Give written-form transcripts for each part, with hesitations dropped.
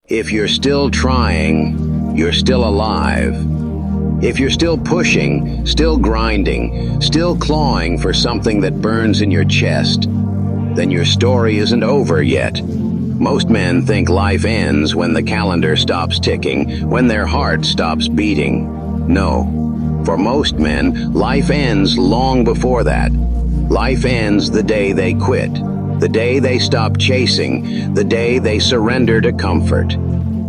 If you're still trying, you're still alive. If you're still pushing, still grinding, still clawing for something that burns in your chest, then your story isn't over yet. Most men think life ends when the calendar stops ticking, when their heart stops beating. No. For most men, life ends long before that. Life ends the day they quit, the day they stop chasing, the day they surrender to comfort.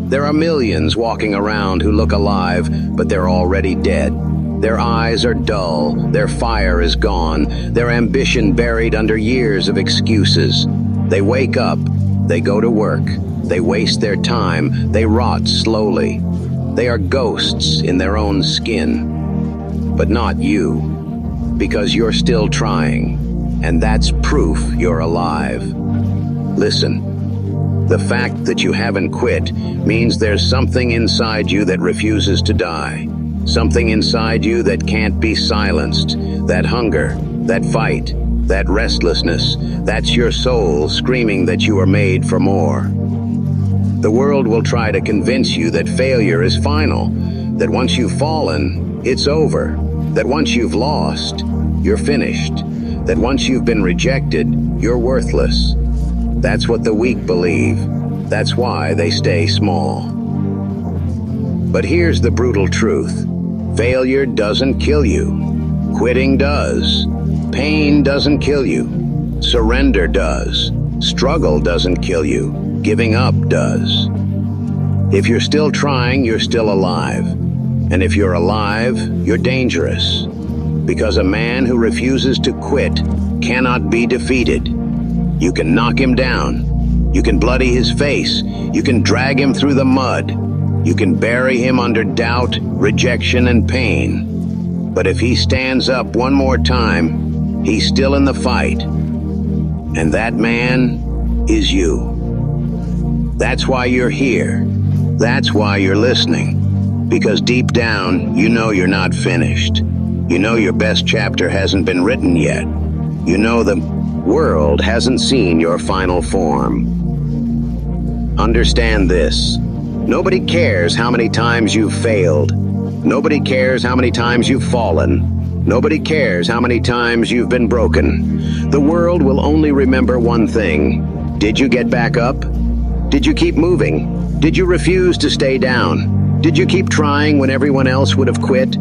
There are millions walking around who look alive, but they're already dead. Their eyes are dull, their fire is gone, their ambition buried under years of excuses. They wake up, they go to work, they waste their time, they rot slowly. They are ghosts in their own skin. But not you, because you're still trying, and that's proof you're alive. Listen, the fact that you haven't quit means there's something inside you that refuses to die. Something inside you that can't be silenced. That hunger, that fight, that restlessness, that's your soul screaming that you are made for more. The world will try to convince you that failure is final, that once you've fallen, it's over, that once you've lost, you're finished, that once you've been rejected, you're worthless. That's what the weak believe. That's why they stay small. But here's the brutal truth. Failure doesn't kill you. Quitting does. Pain doesn't kill you. Surrender does. Struggle doesn't kill you. Giving up does. If you're still trying, you're still alive. And if you're alive, you're dangerous. Because a man who refuses to quit cannot be defeated. You can knock him down. You can bloody his face. You can drag him through the mud. You can bury him under doubt, rejection, and pain. But if he stands up one more time, he's still in the fight. And that man is you. That's why you're here. That's why you're listening. Because deep down, you know you're not finished. You know your best chapter hasn't been written yet. You know the world hasn't seen your final form. Understand this. Nobody cares how many times you've failed. Nobody cares how many times you've fallen. Nobody cares how many times you've been broken. The world will only remember one thing. Did you get back up? Did you keep moving? Did you refuse to stay down? Did you keep trying when everyone else would have quit?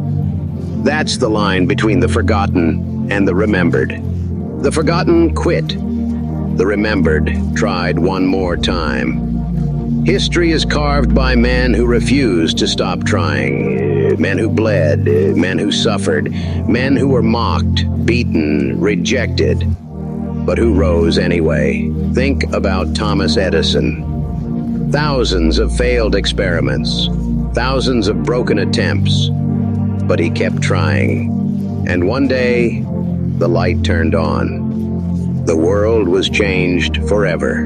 That's the line between the forgotten and the remembered. The forgotten quit. The remembered tried one more time. History is carved by men who refused to stop trying. Men who bled, men who suffered, men who were mocked, beaten, rejected, but who rose anyway. Think about Thomas Edison. Thousands of failed experiments. Thousands of broken attempts, but he kept trying. And one day, the light turned on. The world was changed forever.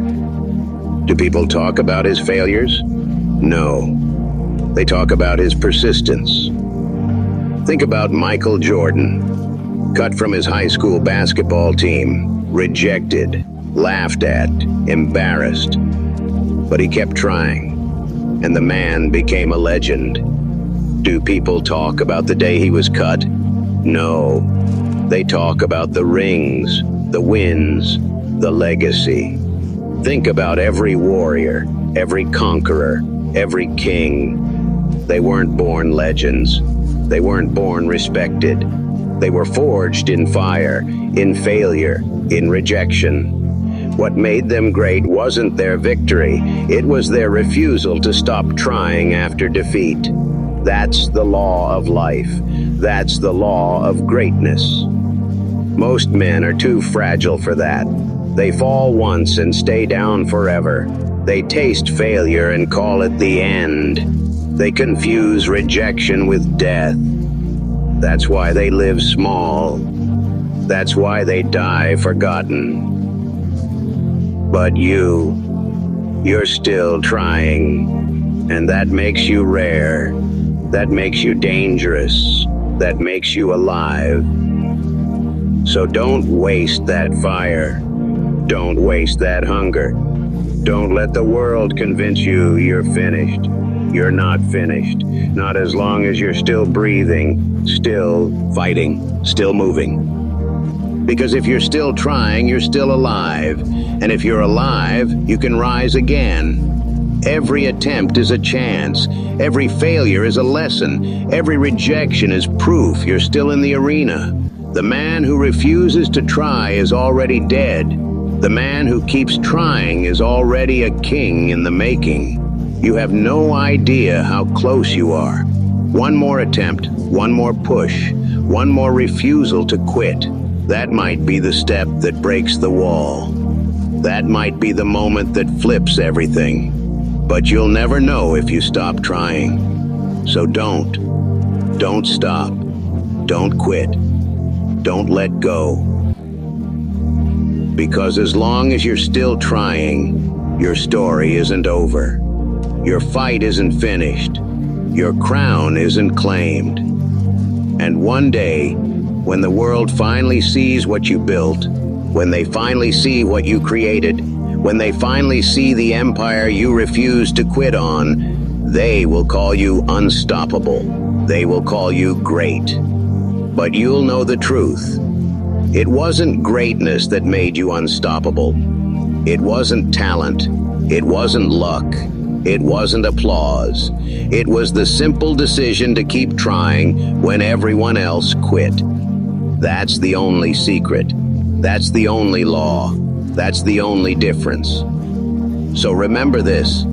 Do people talk about his failures? No. They talk about his persistence. Think about Michael Jordan, cut from his high school basketball team, rejected, laughed at, embarrassed. But he kept trying. And the man became a legend. Do people talk about the day he was cut? No. They talk about the rings, the wins, the legacy. Think about every warrior, every conqueror, every king. They weren't born legends. They weren't born respected. They were forged in fire, in failure, in rejection. What made them great wasn't their victory, it was their refusal to stop trying after defeat. That's the law of life. That's the law of greatness. Most men are too fragile for that. They fall once and stay down forever. They taste failure and call it the end. They confuse rejection with death. That's why they live small. That's why they die forgotten. But you're still trying, and that makes you rare, that makes you dangerous, that makes you alive. So don't waste that fire, don't waste that hunger, Don't let the world convince you you're finished. You're not finished. Not as long as you're still breathing, still fighting, still moving. Because if you're still trying, you're still alive. And if you're alive, you can rise again. Every attempt is a chance. Every failure is a lesson. Every rejection is proof you're still in the arena. The man who refuses to try is already dead. The man who keeps trying is already a king in the making. You have no idea how close you are. One more attempt, one more push, one more refusal to quit. That might be the step that breaks the wall. That might be the moment that flips everything. But you'll never know if you stop trying. So don't stop. Don't quit. Don't let go. Because as long as you're still trying, your story isn't over. Your fight isn't finished. Your crown isn't claimed. And one day, when the world finally sees what you built, when they finally see what you created, when they finally see the empire you refused to quit on, they will call you unstoppable. They will call you great. But you'll know the truth. It wasn't greatness that made you unstoppable. It wasn't talent. It wasn't luck. It wasn't applause. It was the simple decision to keep trying when everyone else quit. That's the only secret. That's the only law. That's the only difference. So remember this.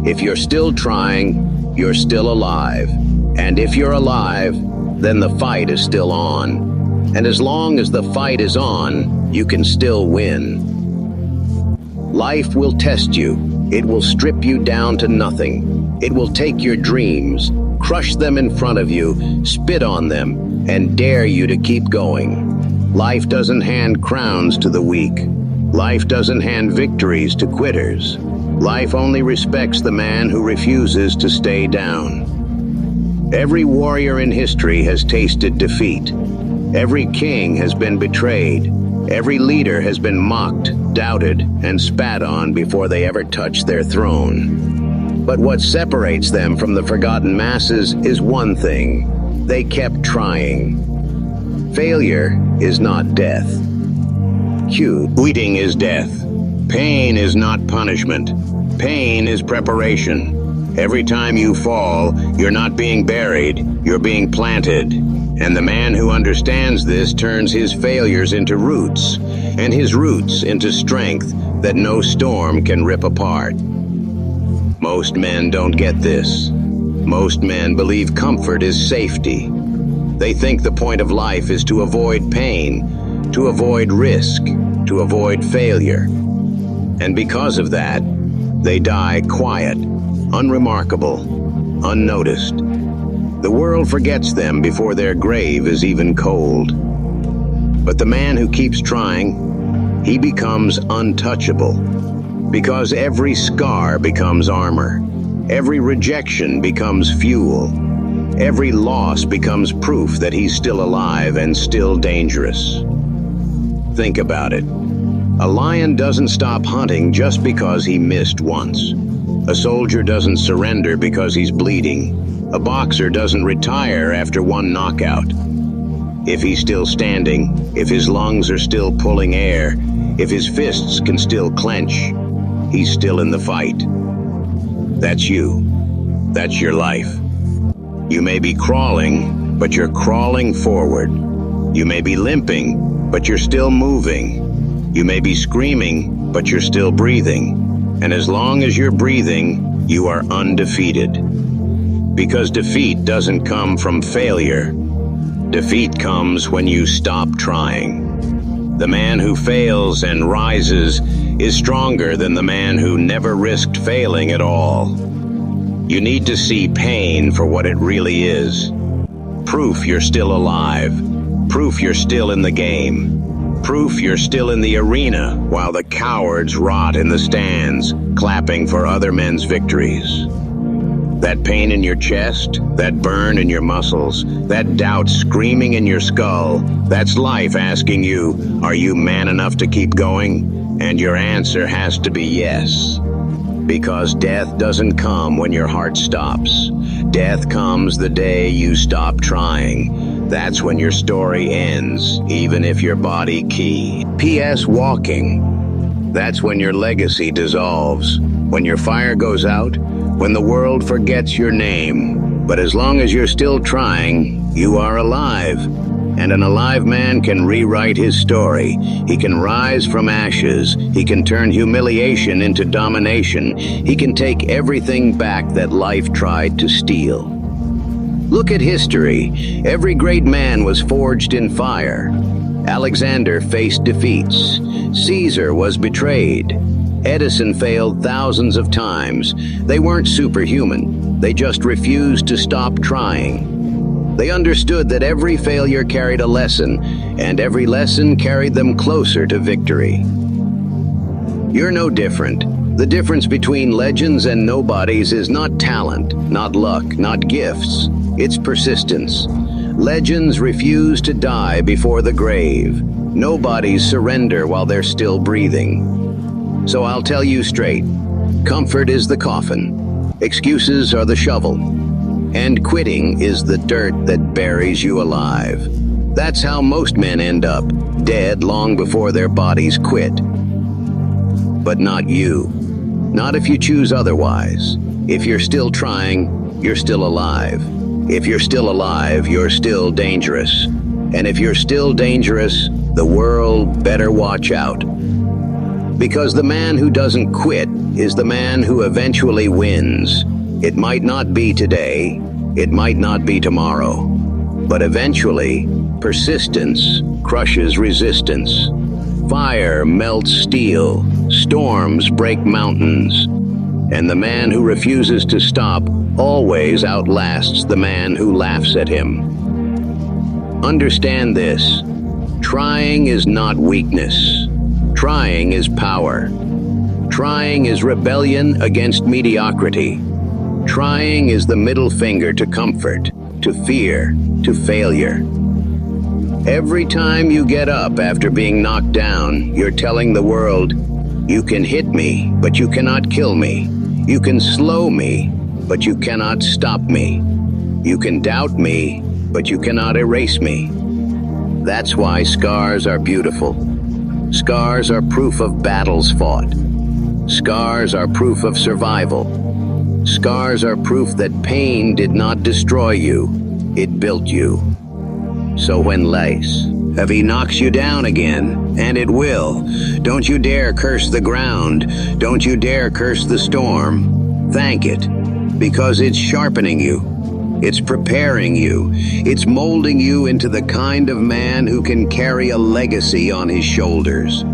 If you're still trying, you're still alive. And if you're alive, then the fight is still on. And as long as the fight is on, you can still win. Life will test you. It will strip you down to nothing. It will take your dreams, crush them in front of you, spit on them, and dare you to keep going. Life doesn't hand crowns to the weak. Life doesn't hand victories to quitters. Life only respects the man who refuses to stay down. Every warrior in history has tasted defeat. Every king has been betrayed. Every leader has been mocked, doubted, and spat on before they ever touched their throne. But what separates them from the forgotten masses is one thing: they kept trying. Failure is not death. Quitting is death. Pain is not punishment. Pain is preparation. Every time you fall, you're not being buried, you're being planted. And the man who understands this turns his failures into roots, and his roots into strength that no storm can rip apart. Most men don't get this. Most men believe comfort is safety. They think the point of life is to avoid pain, to avoid risk, to avoid failure. And because of that, they die quiet, unremarkable, unnoticed. The world forgets them before their grave is even cold. But the man who keeps trying, he becomes untouchable. Because every scar becomes armor. Every rejection becomes fuel. Every loss becomes proof that he's still alive and still dangerous. Think about it. A lion doesn't stop hunting just because he missed once. A soldier doesn't surrender because he's bleeding. A boxer doesn't retire after one knockout. If he's still standing, if his lungs are still pulling air, if his fists can still clench, he's still in the fight. That's you. That's your life. You may be crawling, but you're crawling forward. You may be limping, but you're still moving. You may be screaming, but you're still breathing. And as long as you're breathing, you are undefeated. Because defeat doesn't come from failure. Defeat comes when you stop trying. The man who fails and rises is stronger than the man who never risked failing at all. You need to see pain for what it really is. Proof you're still alive. Proof you're still in the game. Proof you're still in the arena while the cowards rot in the stands, clapping for other men's victories. That pain in your chest, that burn in your muscles, that doubt screaming in your skull, that's life asking you, are you man enough to keep going? And your answer has to be yes. Because death doesn't come when your heart stops. Death comes the day you stop trying. That's when your story ends, even if your body key. P.S. Walking. That's when your legacy dissolves. When your fire goes out, when the world forgets your name. But as long as you're still trying, you are alive. And an alive man can rewrite his story. He can rise from ashes. He can turn humiliation into domination. He can take everything back that life tried to steal. Look at history. Every great man was forged in fire. Alexander faced defeats. Caesar was betrayed. Edison failed thousands of times. They weren't superhuman. They just refused to stop trying. They understood that every failure carried a lesson, and every lesson carried them closer to victory. You're no different. The difference between legends and nobodies is not talent, not luck, not gifts. It's persistence. Legends refuse to die before the grave. Nobodies surrender while they're still breathing. So I'll tell you straight, comfort is the coffin. Excuses are the shovel. And quitting is the dirt that buries you alive. That's how most men end up, dead long before their bodies quit. But not you. Not if you choose otherwise. If you're still trying, you're still alive. If you're still alive, you're still dangerous. And if you're still dangerous, the world better watch out. Because the man who doesn't quit is the man who eventually wins. It might not be today, it might not be tomorrow, but eventually, persistence crushes resistance. Fire melts steel, storms break mountains, and the man who refuses to stop always outlasts the man who laughs at him. Understand this: trying is not weakness. Trying is power. Trying is rebellion against mediocrity. Trying is the middle finger to comfort, to fear, to failure. Every time you get up after being knocked down, you're telling the world, you can hit me, but you cannot kill me. You can slow me, but you cannot stop me. You can doubt me, but you cannot erase me. That's why scars are beautiful. Scars are proof of battles fought. Scars are proof of survival. Scars are proof that pain did not destroy you, it built you. So when life heavy knocks you down again, and it will, don't you dare curse the ground, don't you dare curse the storm. Thank it, because it's sharpening you, it's preparing you, it's molding you into the kind of man who can carry a legacy on his shoulders.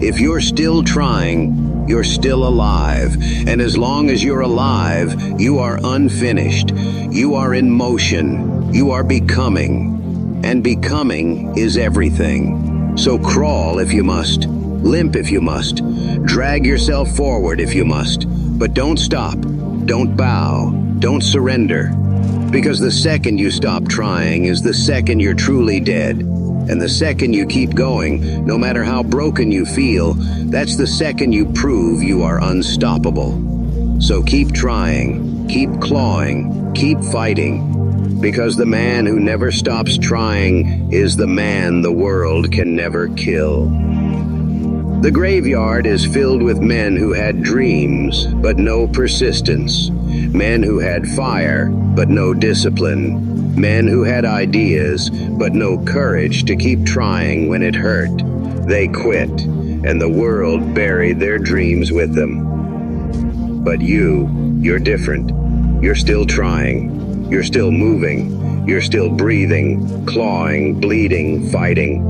If you're still trying, you're still alive, and as long as you're alive, you are unfinished. You are in motion. You are becoming. And becoming is everything. So crawl if you must, limp if you must, drag yourself forward if you must, but don't stop, don't bow, don't surrender. Because the second you stop trying is the second you're truly dead. And the second you keep going, no matter how broken you feel, that's the second you prove you are unstoppable. So keep trying, keep clawing, keep fighting, because the man who never stops trying is the man the world can never kill. The graveyard is filled with men who had dreams, but no persistence. Men who had fire, but no discipline. Men who had ideas, but no courage to keep trying when it hurt. They quit, and the world buried their dreams with them. But you're different. You're still trying. You're still moving. You're still breathing, clawing, bleeding, fighting.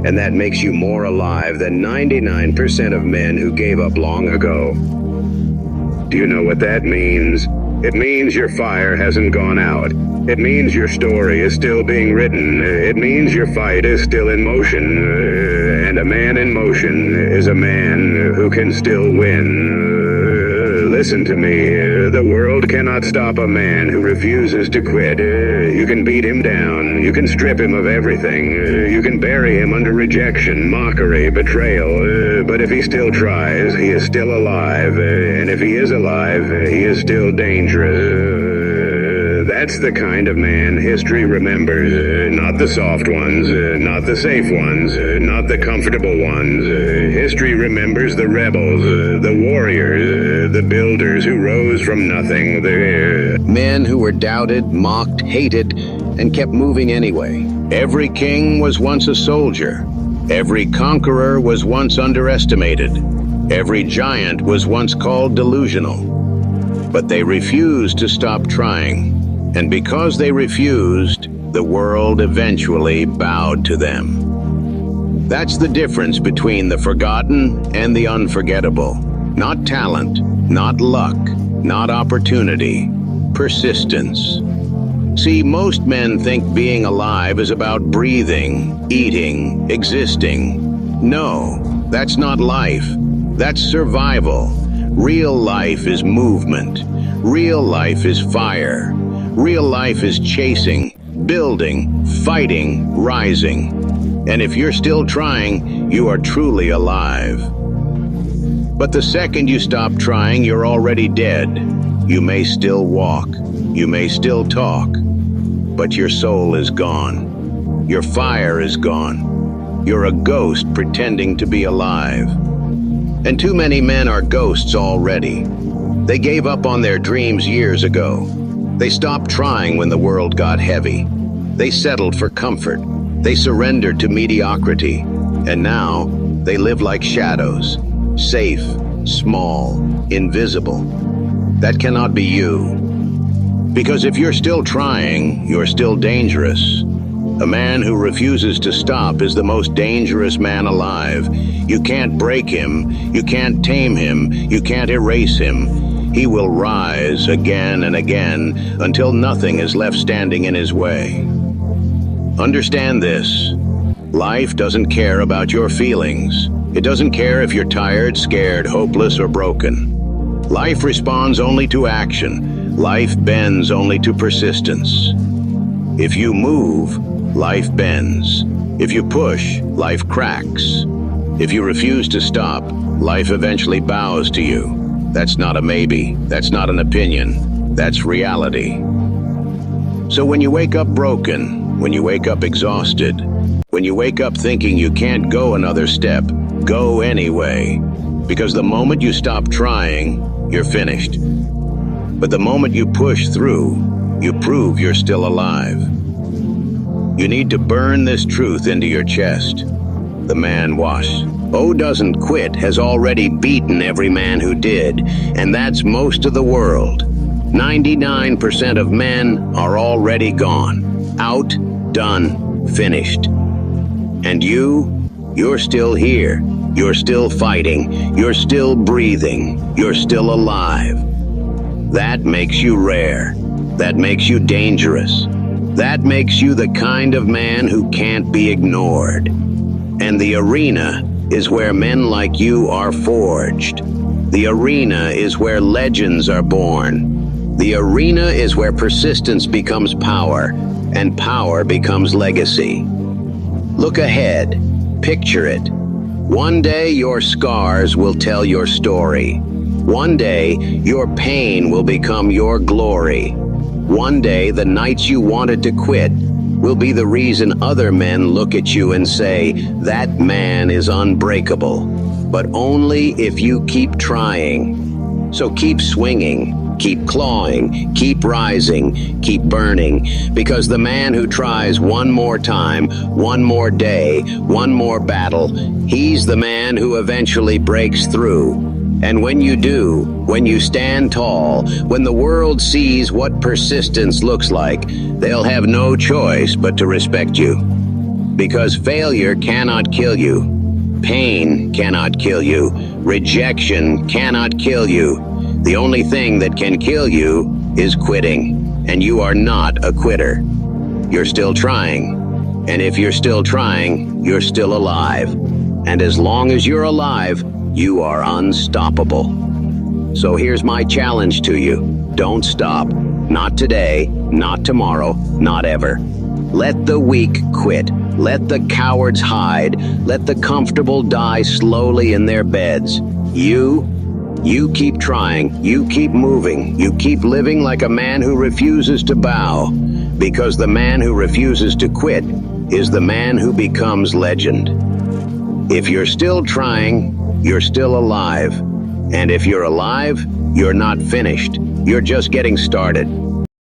And that makes you more alive than 99% of men who gave up long ago. Do you know what that means? It means your fire hasn't gone out. It means your story is still being written. It means your fight is still in motion. And a man in motion is a man who can still win. Listen to me. The world cannot stop a man who refuses to quit. You can beat him down. You can strip him of everything. You can bury him under rejection, mockery, betrayal. But if he still tries, he is still alive. And if he is alive, he is still dangerous. That's the kind of man history remembers. Not the soft ones, not the safe ones, not the comfortable ones. History remembers the rebels, the warriors, the builders who rose from nothing. Men who were doubted, mocked, hated, and kept moving anyway. Every king was once a soldier. Every conqueror was once underestimated. Every giant was once called delusional. But they refused to stop trying. And because they refused, the world eventually bowed to them. That's the difference between the forgotten and the unforgettable. Not talent, not luck, not opportunity, persistence. See, most men think being alive is about breathing, eating, existing. No, that's not life. That's survival. Real life is movement. Real life is fire. Real life is chasing, building, fighting, rising. And if you're still trying, you are truly alive. But the second you stop trying, you're already dead. You may still walk, you may still talk, but your soul is gone. Your fire is gone. You're a ghost pretending to be alive. And too many men are ghosts already. They gave up on their dreams years ago. They stopped trying when the world got heavy. They settled for comfort. They surrendered to mediocrity. And now, they live like shadows. Safe, small, invisible. That cannot be you. Because if you're still trying, you're still dangerous. A man who refuses to stop is the most dangerous man alive. You can't break him. You can't tame him. You can't erase him. He will rise again and again until nothing is left standing in his way. Understand this. Life doesn't care about your feelings. It doesn't care if you're tired, scared, hopeless, or broken. Life responds only to action. Life bends only to persistence. If you move, life bends. If you push, life cracks. If you refuse to stop, life eventually bows to you. That's not a maybe. That's not an opinion. That's reality. So when you wake up broken, when you wake up exhausted, when you wake up thinking you can't go another step, go anyway. Because the moment you stop trying, you're finished. But the moment you push through, you prove you're still alive. You need to burn this truth into your chest. The man was. Oh doesn't quit has already beaten every man who did, and that's most of the world. 99% of men are already gone. Out, done, finished. And you're still here. You're still fighting. You're still breathing. You're still alive. That makes you rare. That makes you dangerous. That makes you the kind of man who can't be ignored. And the arena is where men like you are forged. The arena is where legends are born. The arena is where persistence becomes power, and power becomes legacy. Look ahead. Picture it. One day your scars will tell your story. One day your pain will become your glory. One day the nights you wanted to quit will be the reason other men look at you and say, that man is unbreakable. But only if you keep trying. So keep swinging, keep clawing, keep rising, keep burning. Because the man who tries one more time, one more day, one more battle, he's the man who eventually breaks through. And when you do, when you stand tall, when the world sees what persistence looks like, they'll have no choice but to respect you. Because failure cannot kill you. Pain cannot kill you. Rejection cannot kill you. The only thing that can kill you is quitting. And you are not a quitter. You're still trying. And if you're still trying, you're still alive. And as long as you're alive, you are unstoppable. So here's my challenge to you. Don't stop. Not today, not tomorrow, not ever. Let the weak quit. Let the cowards hide. Let the comfortable die slowly in their beds. You keep trying. You keep moving. You keep living like a man who refuses to bow. Because the man who refuses to quit is the man who becomes legend. If you're still trying, you're still alive. And if you're alive, you're not finished. You're just getting started.